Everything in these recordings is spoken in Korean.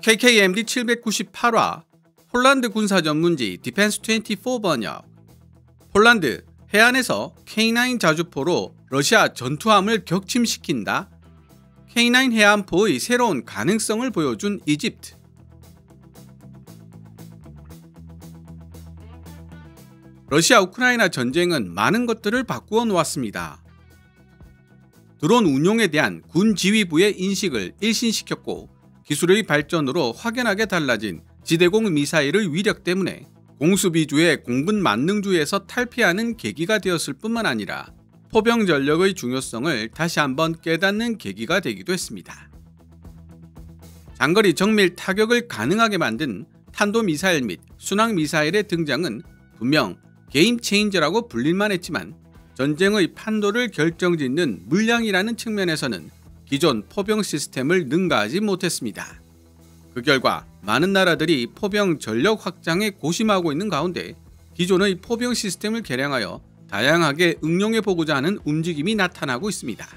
KKMD 798화 폴란드 군사 전문지 디펜스24 번역. 폴란드 해안에서 K9 자주포로 러시아 전투함을 격침시킨다. K9 해안포의 새로운 가능성을 보여준 이집트. 러시아 우크라이나 전쟁은 많은 것들을 바꾸어 놓았습니다. 드론 운용에 대한 군 지휘부의 인식을 일신시켰고, 기술의 발전으로 확연하게 달라진 지대공 미사일의 위력 때문에 공수비주의 공분 만능주의에서 탈피하는 계기가 되었을 뿐만 아니라 포병 전력의 중요성을 다시 한번 깨닫는 계기가 되기도 했습니다. 장거리 정밀 타격을 가능하게 만든 탄도미사일 및 순항미사일의 등장은 분명 게임 체인저라고 불릴만 했지만, 전쟁의 판도를 결정짓는 물량이라는 측면에서는 기존 포병 시스템을 능가하지 못했습니다. 그 결과 많은 나라들이 포병 전력 확장에 고심하고 있는 가운데 기존의 포병 시스템을 개량하여 다양하게 응용해보고자 하는 움직임이 나타나고 있습니다.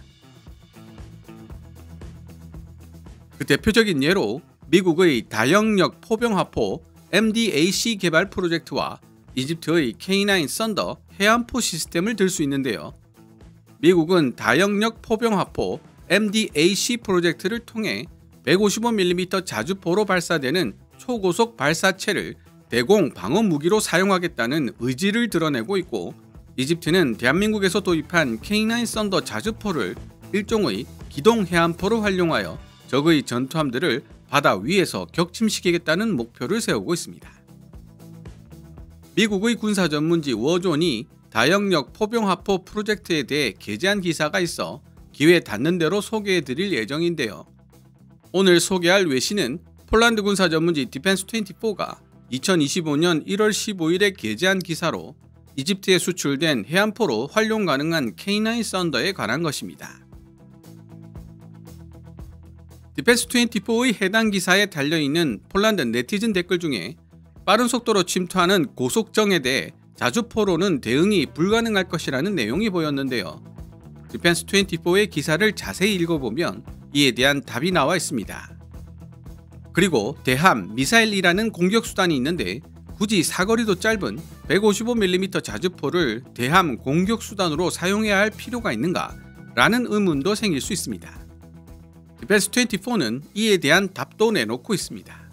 그 대표적인 예로 미국의 다영역 포병화포 MDAC 개발 프로젝트와 이집트의 K9 썬더 해안포 시스템을 들 수 있는데요. 미국은 다영역 포병화포 MDAC 프로젝트를 통해 155mm 자주포로 발사되는 초고속 발사체를 대공 방어 무기로 사용하겠다는 의지를 드러내고 있고, 이집트는 대한민국에서 도입한 K9 썬더 자주포를 일종의 기동 해안포로 활용하여 적의 전투함들을 바다 위에서 격침시키겠다는 목표를 세우고 있습니다. 미국의 군사 전문지 워존이 다영역 포병화포 프로젝트에 대해 게재한 기사가 있어 기회 닿는 대로 소개해드릴 예정인데요. 오늘 소개할 외신은 폴란드 군사 전문지 디펜스24가 2025년 1월 15일에 게재한 기사로 이집트에 수출된 해안포로 활용 가능한 K9 썬더에 관한 것입니다. 디펜스24의 해당 기사에 달려있는 폴란드 네티즌 댓글 중에 빠른 속도로 침투하는 고속정에 대해 자주포로는 대응이 불가능할 것이라는 내용이 보였는데요. 디펜스24의 기사를 자세히 읽어보면 이에 대한 답이 나와 있습니다. 그리고 대함, 미사일이라는 공격수단이 있는데 굳이 사거리도 짧은 155mm 자주포를 대함 공격수단으로 사용해야 할 필요가 있는가? 라는 의문도 생길 수 있습니다. 디펜스24는 이에 대한 답도 내놓고 있습니다.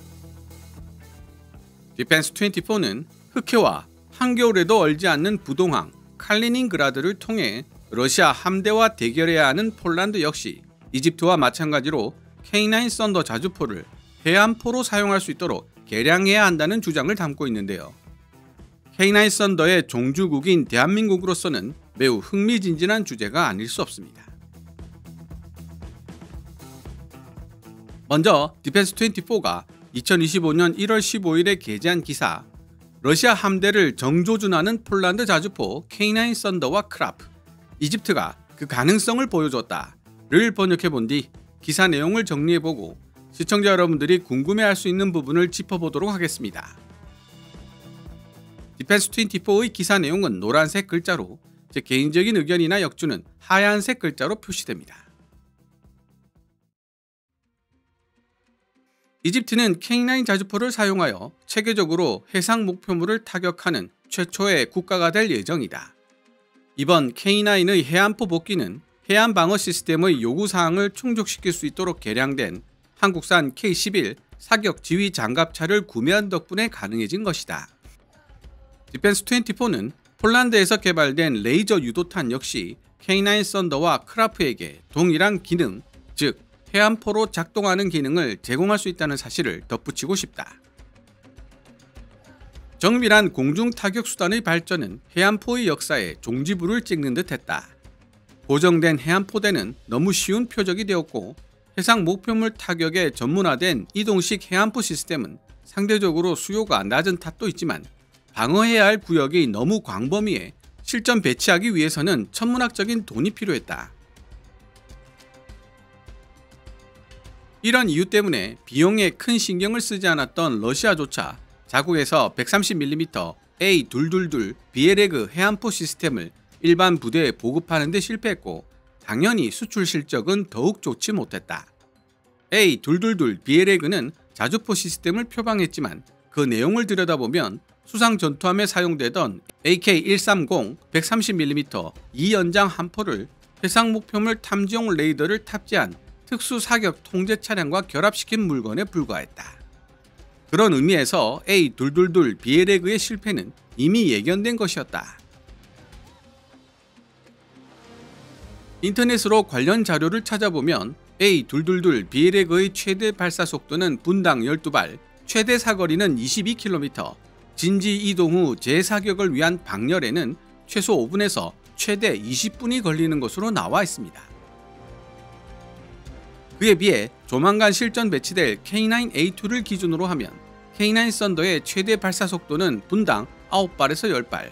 디펜스24는 흑해와 한겨울에도 얼지 않는 부동항 칼리닝그라드를 통해 러시아 함대와 대결해야 하는 폴란드 역시 이집트와 마찬가지로 K9 썬더 자주포를 해안포로 사용할 수 있도록 개량해야 한다는 주장을 담고 있는데요. K9 썬더의 종주국인 대한민국으로서는 매우 흥미진진한 주제가 아닐 수 없습니다. 먼저 디펜스24가 2025년 1월 15일에 게재한 기사, 러시아 함대를 정조준하는 폴란드 자주포 K9 썬더와 크라프, 이집트가 그 가능성을 보여줬다를 번역해본 뒤 기사 내용을 정리해보고 시청자 여러분들이 궁금해할 수 있는 부분을 짚어보도록 하겠습니다. 디펜스24의 기사 내용은 노란색 글자로, 제 개인적인 의견이나 역주는 하얀색 글자로 표시됩니다. 이집트는 K9 자주포를 사용하여 체계적으로 해상 목표물을 타격하는 최초의 국가가 될 예정이다. 이번 K9의 해안포 복귀는 해안 방어 시스템의 요구사항을 충족시킬 수 있도록 개량된 한국산 K11 사격 지휘 장갑차를 구매한 덕분에 가능해진 것이다. 디펜스24는 폴란드에서 개발된 레이저 유도탄 역시 K9 썬더와 크라프에게 동일한 기능, 즉 해안포로 작동하는 기능을 제공할 수 있다는 사실을 덧붙이고 싶다. 정밀한 공중 타격 수단의 발전은 해안포의 역사에 종지부를 찍는 듯 했다. 고정된 해안포대는 너무 쉬운 표적이 되었고, 해상 목표물 타격에 전문화된 이동식 해안포 시스템은 상대적으로 수요가 낮은 탓도 있지만 방어해야 할 구역이 너무 광범위해 실전 배치하기 위해서는 천문학적인 돈이 필요했다. 이런 이유 때문에 비용에 큰 신경을 쓰지 않았던 러시아조차 자국에서 130mm A222 비에레그 해안포 시스템을 일반 부대에 보급하는 데 실패했고, 당연히 수출 실적은 더욱 좋지 못했다. A222 비에레그는 자주포 시스템을 표방했지만 그 내용을 들여다보면 수상 전투함에 사용되던 AK-130 130mm 2연장 함포를 해상 목표물 탐지용 레이더를 탑재한 특수 사격 통제 차량과 결합시킨 물건에 불과했다. 그런 의미에서 A222 비에레그의 실패는 이미 예견된 것이었다. 인터넷으로 관련 자료를 찾아보면 A222 비에레그의 최대 발사 속도는 분당 12발, 최대 사거리는 22km, 진지 이동 후 재사격을 위한 방열에는 최소 5분에서 최대 20분이 걸리는 것으로 나와 있습니다. 그에 비해 조만간 실전 배치될 K9A2를 기준으로 하면 K9 썬더의 최대 발사 속도는 분당 9발에서 10발,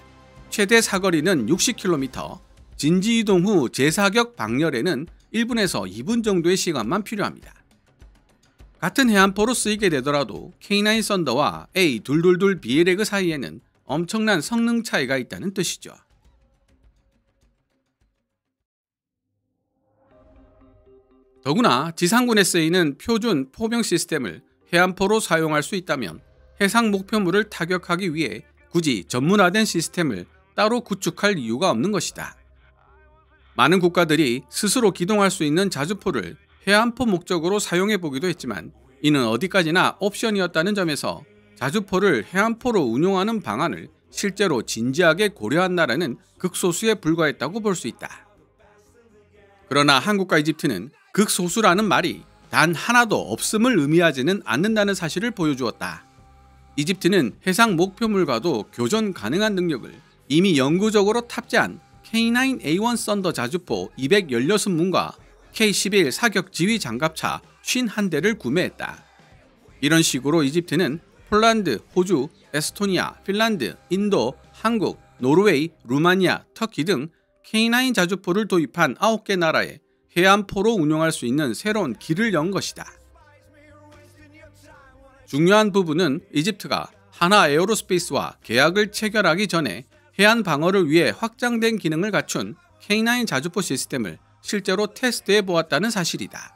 최대 사거리는 60km, 진지 이동 후 재사격 방열에는 1분에서 2분 정도의 시간만 필요합니다. 같은 해안포로 쓰이게 되더라도 K9 썬더와 A222 비에레그 사이에는 엄청난 성능 차이가 있다는 뜻이죠. 더구나 지상군에 쓰이는 표준 포병 시스템을 해안포로 사용할 수 있다면 해상 목표물을 타격하기 위해 굳이 전문화된 시스템을 따로 구축할 이유가 없는 것이다. 많은 국가들이 스스로 기동할 수 있는 자주포를 해안포 목적으로 사용해 보기도 했지만 이는 어디까지나 옵션이었다는 점에서 자주포를 해안포로 운용하는 방안을 실제로 진지하게 고려한 나라는 극소수에 불과했다고 볼 수 있다. 그러나 한국과 이집트는 극소수라는 말이 단 하나도 없음을 의미하지는 않는다는 사실을 보여주었다. 이집트는 해상 목표물과도 교전 가능한 능력을 이미 영구적으로 탑재한 K9A1 썬더 자주포 216문과 K11 사격 지휘 장갑차 51대를 구매했다. 이런 식으로 이집트는 폴란드, 호주, 에스토니아, 핀란드, 인도, 한국, 노르웨이, 루마니아, 터키 등 K9 자주포를 도입한 9개 나라에 해안포로 운용할 수 있는 새로운 길을 연 것이다. 중요한 부분은 이집트가 하나 에어로스페이스와 계약을 체결하기 전에 해안 방어를 위해 확장된 기능을 갖춘 K9 자주포 시스템을 실제로 테스트해 보았다는 사실이다.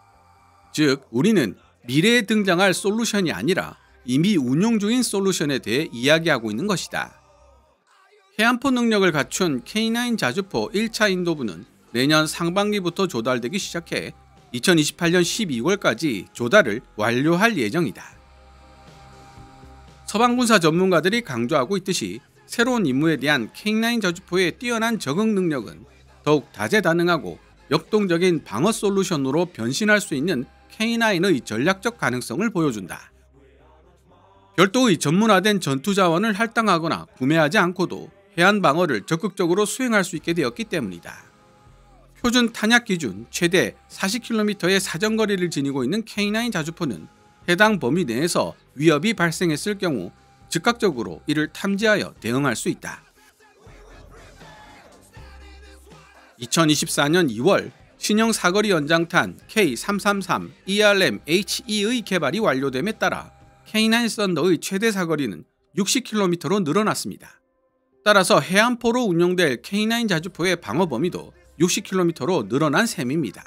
즉, 우리는 미래에 등장할 솔루션이 아니라 이미 운용 중인 솔루션에 대해 이야기하고 있는 것이다. 해안포 능력을 갖춘 K9 자주포 1차 인도부는 내년 상반기부터 조달되기 시작해 2028년 12월까지 조달을 완료할 예정이다. 서방군사 전문가들이 강조하고 있듯이 새로운 임무에 대한 K9 자주포의 뛰어난 적응 능력은 더욱 다재다능하고 역동적인 방어 솔루션으로 변신할 수 있는 K9의 전략적 가능성을 보여준다. 별도의 전문화된 전투 자원을 할당하거나 구매하지 않고도 해안 방어를 적극적으로 수행할 수 있게 되었기 때문이다. 표준 탄약 기준 최대 40km의 사정거리를 지니고 있는 K9 자주포는 해당 범위 내에서 위협이 발생했을 경우 즉각적으로 이를 탐지하여 대응할 수 있다. 2024년 2월 신형 사거리 연장탄 K333 ERM-HE의 개발이 완료됨에 따라 K9 썬더의 최대 사거리는 60km로 늘어났습니다. 따라서 해안포로 운용될 K9 자주포의 방어 범위도 60km로 늘어난 셈입니다.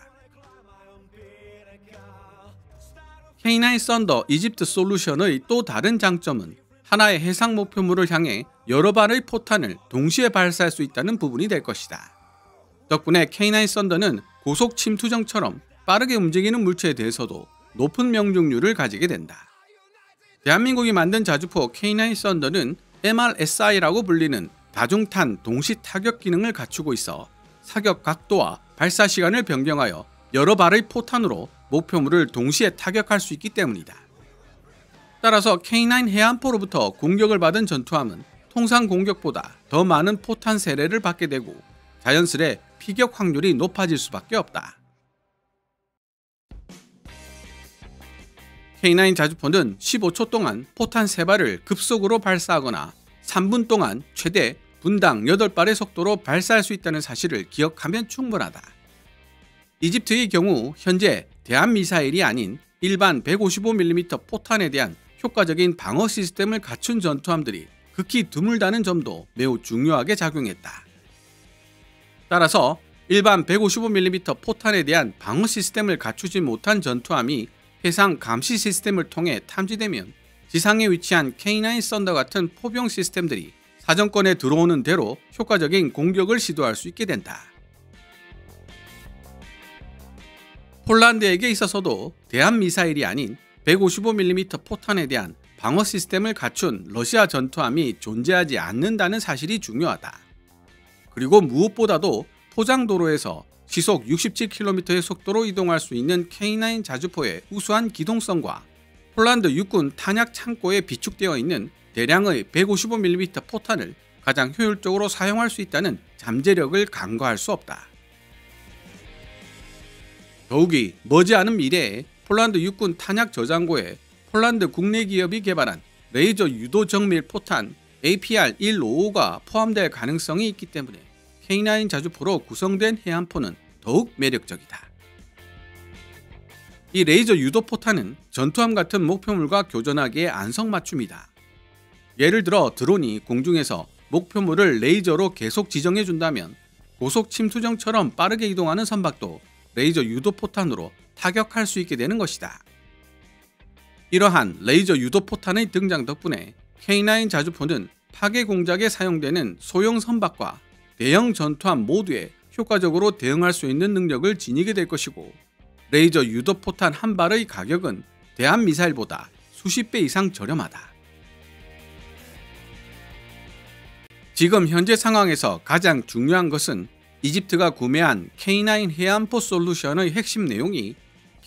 K9 썬더 이집트 솔루션의 또 다른 장점은 하나의 해상 목표물을 향해 여러 발의 포탄을 동시에 발사할 수 있다는 부분이 될 것이다. 덕분에 K9 썬더는 고속 침투정처럼 빠르게 움직이는 물체에 대해서도 높은 명중률을 가지게 된다. 대한민국이 만든 자주포 K9 썬더는 MRSI라고 불리는 다중탄 동시 타격 기능을 갖추고 있어 사격 각도와 발사 시간을 변경하여 여러 발의 포탄으로 목표물을 동시에 타격할 수 있기 때문이다. 따라서 K9 해안포로부터 공격을 받은 전투함은 통상 공격보다 더 많은 포탄 세례를 받게 되고 자연스레 피격 확률이 높아질 수밖에 없다. K9 자주포는 15초 동안 포탄 3발을 급속으로 발사하거나 3분 동안 최대 분당 8발의 속도로 발사할 수 있다는 사실을 기억하면 충분하다. 이집트의 경우 현재 대한미사일이 아닌 일반 155mm 포탄에 대한 효과적인 방어 시스템을 갖춘 전투함들이 극히 드물다는 점도 매우 중요하게 작용했다. 따라서 일반 155mm 포탄에 대한 방어 시스템을 갖추지 못한 전투함이 해상 감시 시스템을 통해 탐지되면 지상에 위치한 K9 썬더 같은 포병 시스템들이 사정권에 들어오는 대로 효과적인 공격을 시도할 수 있게 된다. 폴란드에게 있어서도 대한미사일이 아닌 155mm 포탄에 대한 방어 시스템을 갖춘 러시아 전투함이 존재하지 않는다는 사실이 중요하다. 그리고 무엇보다도 포장도로에서 시속 67km의 속도로 이동할 수 있는 K9 자주포의 우수한 기동성과 폴란드 육군 탄약 창고에 비축되어 있는 대량의 155mm 포탄을 가장 효율적으로 사용할 수 있다는 잠재력을 간과할 수 없다. 더욱이 머지않은 미래에 폴란드 육군 탄약 저장고에 폴란드 국내 기업이 개발한 레이저 유도 정밀 포탄 APR-155가 포함될 가능성이 있기 때문에 K9 자주포로 구성된 해안포는 더욱 매력적이다. 이 레이저 유도 포탄은 전투함 같은 목표물과 교전하기에 안성맞춤이다. 예를 들어 드론이 공중에서 목표물을 레이저로 계속 지정해준다면 고속 침투정처럼 빠르게 이동하는 선박도 레이저 유도 포탄으로 타격할 수 있게 되는 것이다. 이러한 레이저 유도 포탄의 등장 덕분에 K9 자주포는 파괴 공작에 사용되는 소형 선박과 대형 전투함 모두에 효과적으로 대응할 수 있는 능력을 지니게 될 것이고, 레이저 유도 포탄 한 발의 가격은 대한미사일보다 수십 배 이상 저렴하다. 지금 현재 상황에서 가장 중요한 것은 이집트가 구매한 K9 해안포 솔루션의 핵심 내용이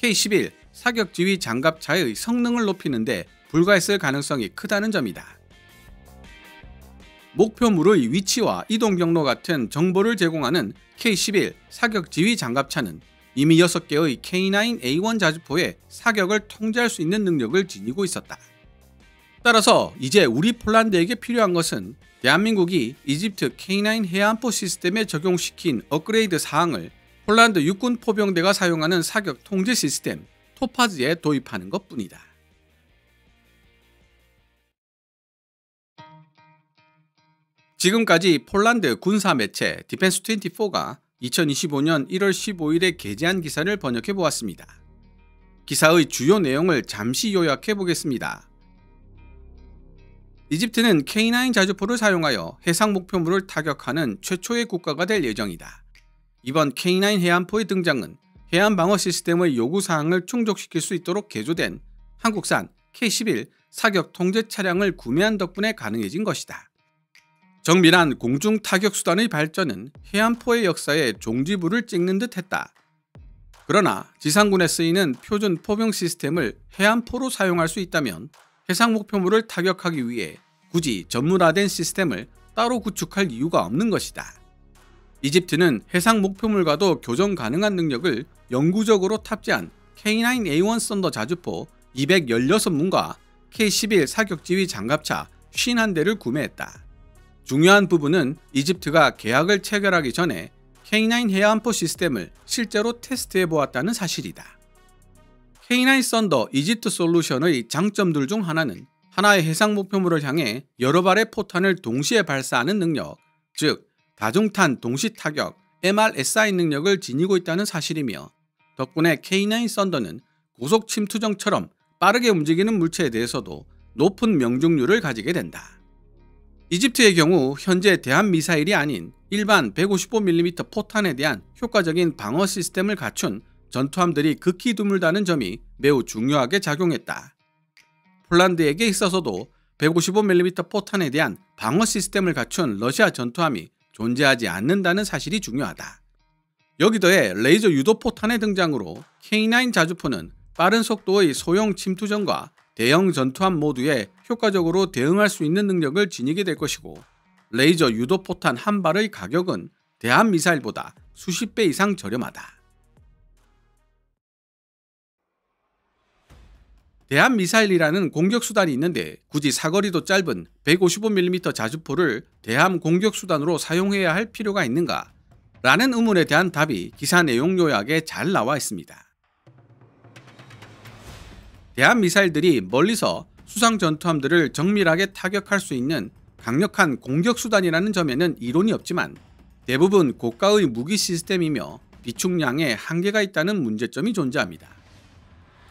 K11 사격지휘 장갑차의 성능을 높이는 데 불과했을 가능성이 크다는 점이다. 목표물의 위치와 이동 경로 같은 정보를 제공하는 K11 사격지휘 장갑차는 이미 6개의 K9A1 자주포의 사격을 통제할 수 있는 능력을 지니고 있었다. 따라서 이제 우리 폴란드에게 필요한 것은 대한민국이 이집트 K9 해안포 시스템에 적용시킨 업그레이드 사항을 폴란드 육군 포병대가 사용하는 사격 통제 시스템 토파즈에 도입하는 것뿐이다. 지금까지 폴란드 군사 매체 디펜스24가 2025년 1월 15일에 게재한 기사를 번역해 보았습니다. 기사의 주요 내용을 잠시 요약해 보겠습니다. 이집트는 K9 자주포를 사용하여 해상 목표물을 타격하는 최초의 국가가 될 예정이다. 이번 K9 해안포의 등장은 해안 방어 시스템의 요구사항을 충족시킬 수 있도록 개조된 한국산 K11 사격 통제 차량을 구매한 덕분에 가능해진 것이다. 정밀한 공중 타격 수단의 발전은 해안포의 역사에 종지부를 찍는 듯 했다. 그러나 지상군에 쓰이는 표준 포병 시스템을 해안포로 사용할 수 있다면 해상 목표물을 타격하기 위해 굳이 전문화된 시스템을 따로 구축할 이유가 없는 것이다. 이집트는 해상 목표물과도 교전 가능한 능력을 영구적으로 탑재한 K9A1 썬더 자주포 216문과 K11 사격지휘 장갑차 51대를 구매했다. 중요한 부분은 이집트가 계약을 체결하기 전에 K9 해안포 시스템을 실제로 테스트해 보았다는 사실이다. K9 썬더 이집트 솔루션의 장점들 중 하나는 하나의 해상 목표물을 향해 여러 발의 포탄을 동시에 발사하는 능력, 즉 다중탄 동시 타격 MRSI 능력을 지니고 있다는 사실이며, 덕분에 K9 썬더는 고속 침투정처럼 빠르게 움직이는 물체에 대해서도 높은 명중률을 가지게 된다. 이집트의 경우 현재 대한미사일이 아닌 일반 155mm 포탄에 대한 효과적인 방어 시스템을 갖춘 전투함들이 극히 드물다는 점이 매우 중요하게 작용했다. 폴란드에게 있어서도 155mm 포탄에 대한 방어 시스템을 갖춘 러시아 전투함이 존재하지 않는다는 사실이 중요하다. 여기 더해 레이저 유도 포탄의 등장으로 K9 자주포는 빠른 속도의 소형 침투전과 대형 전투함 모두에 효과적으로 대응할 수 있는 능력을 지니게 될 것이고, 레이저 유도 포탄 한 발의 가격은 대한미사일보다 수십 배 이상 저렴하다. 대한미사일이라는 공격수단이 있는데 굳이 사거리도 짧은 155mm 자주포를 대함 공격수단으로 사용해야 할 필요가 있는가? 라는 의문에 대한 답이 기사 내용 요약에 잘 나와 있습니다. 대한미사일들이 멀리서 수상 전투함들을 정밀하게 타격할 수 있는 강력한 공격수단이라는 점에는 이론이 없지만, 대부분 고가의 무기 시스템이며 비축량에 한계가 있다는 문제점이 존재합니다.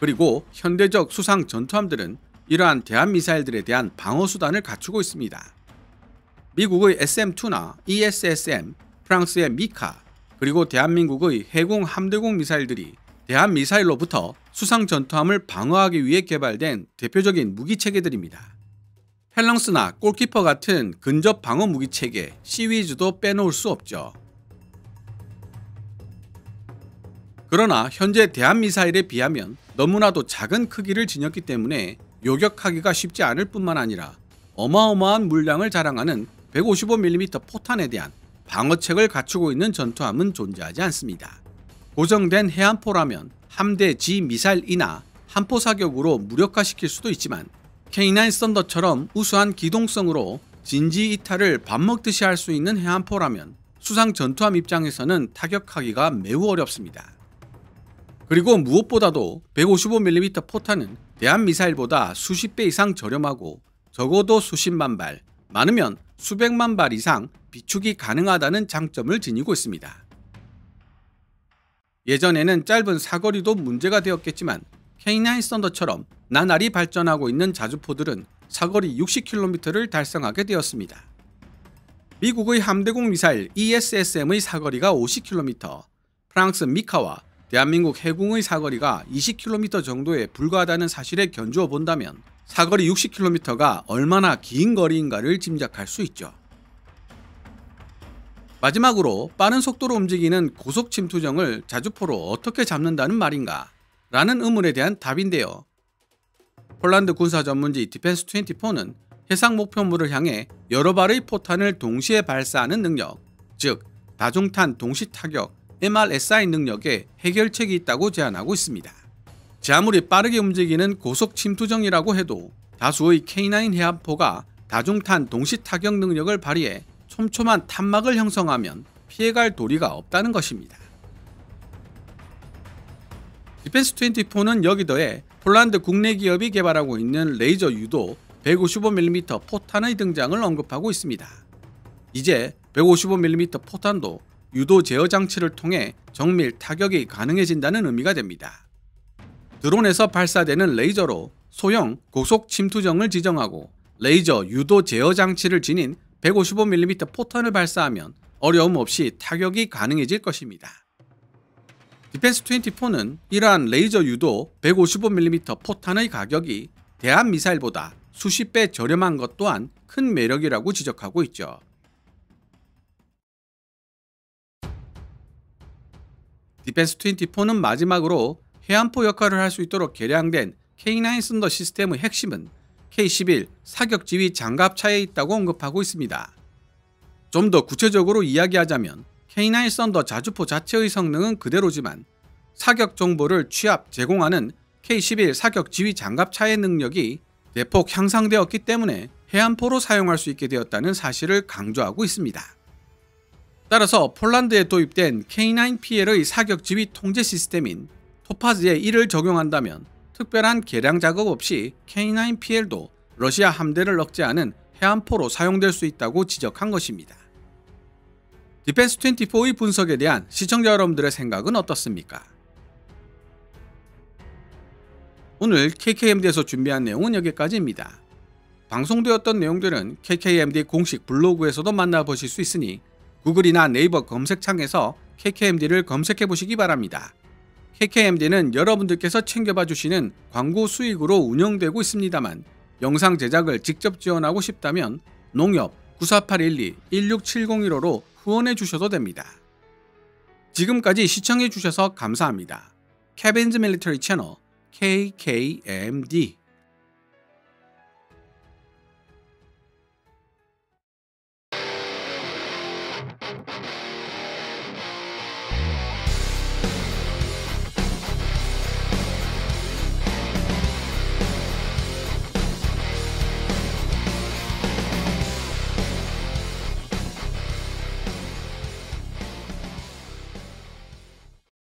그리고 현대적 수상 전투함들은 이러한 대한미사일들에 대한 방어수단을 갖추고 있습니다. 미국의 SM-2나 ESSM, 프랑스의 미카, 그리고 대한민국의 해공 함대공 미사일들이 대한미사일로부터 수상 전투함을 방어하기 위해 개발된 대표적인 무기체계들입니다. 펠렁스나 골키퍼 같은 근접 방어 무기체계 시위즈도 빼놓을 수 없죠. 그러나 현재 대한미사일에 비하면 너무나도 작은 크기를 지녔기 때문에 요격하기가 쉽지 않을 뿐만 아니라 어마어마한 물량을 자랑하는 155mm 포탄에 대한 방어책을 갖추고 있는 전투함은 존재하지 않습니다. 고정된 해안포라면 함대 지 미사일이나 함포 사격으로 무력화시킬 수도 있지만 K9 썬더처럼 우수한 기동성으로 진지 이탈을 밥 먹듯이 할 수 있는 해안포라면 수상 전투함 입장에서는 타격하기가 매우 어렵습니다. 그리고 무엇보다도 155mm 포탄은 대한미사일보다 수십 배 이상 저렴하고 적어도 수십만 발, 많으면 수백만 발 이상 비축이 가능하다는 장점을 지니고 있습니다. 예전에는 짧은 사거리도 문제가 되었겠지만 K9 썬더처럼 나날이 발전하고 있는 자주포들은 사거리 60km를 달성하게 되었습니다. 미국의 함대공 미사일 ESSM의 사거리가 50km, 프랑스 미카와 대한민국 해군의 사거리가 20km 정도에 불과하다는 사실에 견주어 본다면 사거리 60km가 얼마나 긴 거리인가를 짐작할 수 있죠. 마지막으로 빠른 속도로 움직이는 고속 침투정을 자주포로 어떻게 잡는다는 말인가? 라는 의문에 대한 답인데요. 폴란드 군사 전문지 디펜스24는 해상 목표물을 향해 여러 발의 포탄을 동시에 발사하는 능력, 즉 다중탄 동시 타격 MRSI 능력에 해결책이 있다고 제안하고 있습니다. 아무리 빠르게 움직이는 고속 침투정이라고 해도 다수의 K9 해안포가 다중탄 동시 타격 능력을 발휘해 촘촘한 탄막을 형성하면 피해갈 도리가 없다는 것입니다. 디펜스24는 여기 더해 폴란드 국내 기업이 개발하고 있는 레이저 유도 155mm 포탄의 등장을 언급하고 있습니다. 이제 155mm 포탄도 유도 제어 장치를 통해 정밀 타격이 가능해진다는 의미가 됩니다. 드론에서 발사되는 레이저로 소형 고속 침투정을 지정하고 레이저 유도 제어 장치를 지닌 155mm 포탄을 발사하면 어려움 없이 타격이 가능해질 것입니다. 디펜스24는 이러한 레이저 유도 155mm 포탄의 가격이 대한미사일보다 수십 배 저렴한 것 또한 큰 매력이라고 지적하고 있죠. 디펜스24는 마지막으로 해안포 역할을 할 수 있도록 개량된 K9 썬더 시스템의 핵심은 K11 사격지휘 장갑차에 있다고 언급하고 있습니다. 좀 더 구체적으로 이야기하자면 K9 썬더 자주포 자체의 성능은 그대로지만 사격 정보를 취합, 제공하는 K11 사격지휘 장갑차의 능력이 대폭 향상되었기 때문에 해안포로 사용할 수 있게 되었다는 사실을 강조하고 있습니다. 따라서 폴란드에 도입된 K9PL의 사격지휘 통제 시스템인 토파즈에 이를 적용한다면 특별한 개량 작업 없이 K9PL도 러시아 함대를 억제하는 해안포로 사용될 수 있다고 지적한 것입니다. 디펜스24의 분석에 대한 시청자 여러분들의 생각은 어떻습니까? 오늘 KKMD에서 준비한 내용은 여기까지입니다. 방송되었던 내용들은 KKMD 공식 블로그에서도 만나보실 수 있으니 구글이나 네이버 검색창에서 KKMD를 검색해 보시기 바랍니다. KKMD는 여러분들께서 챙겨봐 주시는 광고 수익으로 운영되고 있습니다만 영상 제작을 직접 지원하고 싶다면 농협 9481216701호로 후원해 주셔도 됩니다. 지금까지 시청해 주셔서 감사합니다. 케빈즈 밀리터리 채널 KKMD